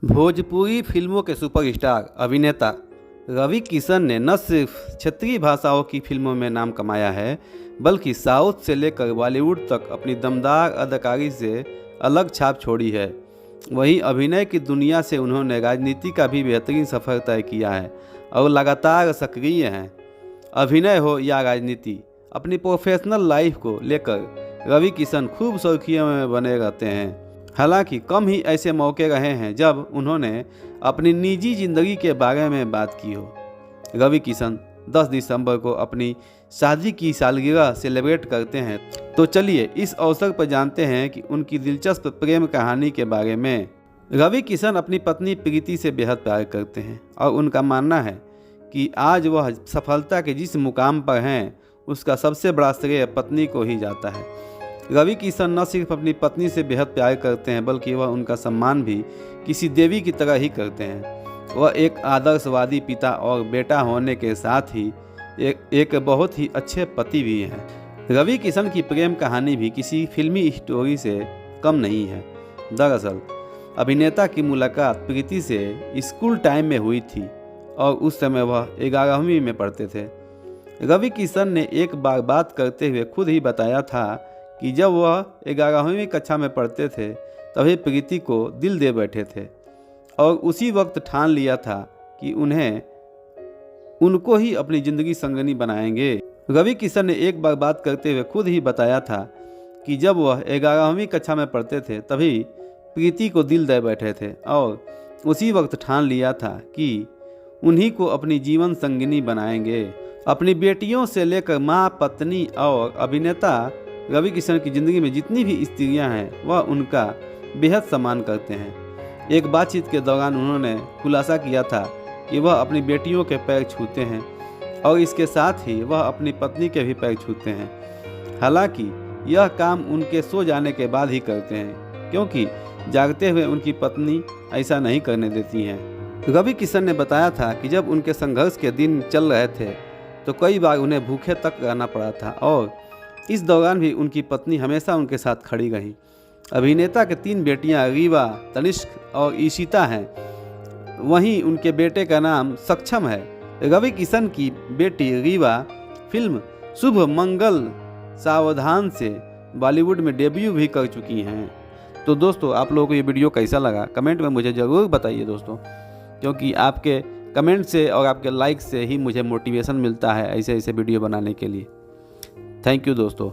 भोजपुरी फिल्मों के सुपरस्टार अभिनेता रवि किशन ने न सिर्फ क्षेत्रीय भाषाओं की फिल्मों में नाम कमाया है, बल्कि साउथ से लेकर बॉलीवुड तक अपनी दमदार अदाकारी से अलग छाप छोड़ी है। वहीं अभिनय की दुनिया से उन्होंने राजनीति का भी बेहतरीन सफ़र तय किया है और लगातार सक्रिय हैं। अभिनय हो या राजनीति, अपनी प्रोफेशनल लाइफ को लेकर रवि किशन खूब सुर्खियों में बने रहते हैं। हालांकि कम ही ऐसे मौके रहे हैं जब उन्होंने अपनी निजी ज़िंदगी के बारे में बात की हो। रवि किशन 10 दिसंबर को अपनी शादी की सालगिरह सेलिब्रेट करते हैं, तो चलिए इस अवसर पर जानते हैं कि उनकी दिलचस्प प्रेम कहानी के बारे में। रवि किशन अपनी पत्नी प्रीति से बेहद प्यार करते हैं और उनका मानना है कि आज वह सफलता के जिस मुकाम पर हैं उसका सबसे बड़ा श्रेय पत्नी को ही जाता है। रवि किशन न सिर्फ अपनी पत्नी से बेहद प्यार करते हैं, बल्कि वह उनका सम्मान भी किसी देवी की तरह ही करते हैं। वह एक आदर्शवादी पिता और बेटा होने के साथ ही एक बहुत ही अच्छे पति भी हैं। रवि किशन की प्रेम कहानी भी किसी फिल्मी स्टोरी से कम नहीं है। दरअसल अभिनेता की मुलाकात प्रीति से स्कूल टाइम में हुई थी और उस समय वह 11वीं में पढ़ते थे। रवि किशन ने एक बार बात करते हुए खुद ही बताया था कि जब वह 11वीं कक्षा में पढ़ते थे तभी प्रीति को दिल दे बैठे थे और उसी वक्त ठान लिया था कि उनको ही अपनी ज़िंदगी संगनी बनाएंगे। रवि किशन ने एक बार बात करते हुए खुद ही बताया था कि जब वह 11वीं कक्षा में पढ़ते थे तभी प्रीति को दिल दे बैठे थे और उसी वक्त ठान लिया था कि उन्हीं को अपनी जीवन संगिनी बनाएंगे। अपनी बेटियों से लेकर माँ, पत्नी और अभिनेता रवि किशन की ज़िंदगी में जितनी भी स्त्रियां हैं वह उनका बेहद सम्मान करते हैं। एक बातचीत के दौरान उन्होंने खुलासा किया था कि वह अपनी बेटियों के पैर छूते हैं और इसके साथ ही वह अपनी पत्नी के भी पैर छूते हैं। हालांकि यह काम उनके सो जाने के बाद ही करते हैं, क्योंकि जागते हुए उनकी पत्नी ऐसा नहीं करने देती हैं। रवि किशन ने बताया था कि जब उनके संघर्ष के दिन चल रहे थे तो कई बार उन्हें भूखे तक रहना पड़ा था और इस दौरान भी उनकी पत्नी हमेशा उनके साथ खड़ी रही। अभिनेता के 3 बेटियां रीवा, तनिष्क और ईशिता हैं। वहीं उनके बेटे का नाम सक्षम है। रवि किशन की बेटी रीवा फिल्म शुभ मंगल सावधान से बॉलीवुड में डेब्यू भी कर चुकी हैं। तो दोस्तों, आप लोगों को ये वीडियो कैसा लगा कमेंट में मुझे ज़रूर बताइए दोस्तों, क्योंकि आपके कमेंट से और आपके लाइक से ही मुझे मोटिवेशन मिलता है ऐसे वीडियो बनाने के लिए। थैंक यू दोस्तों।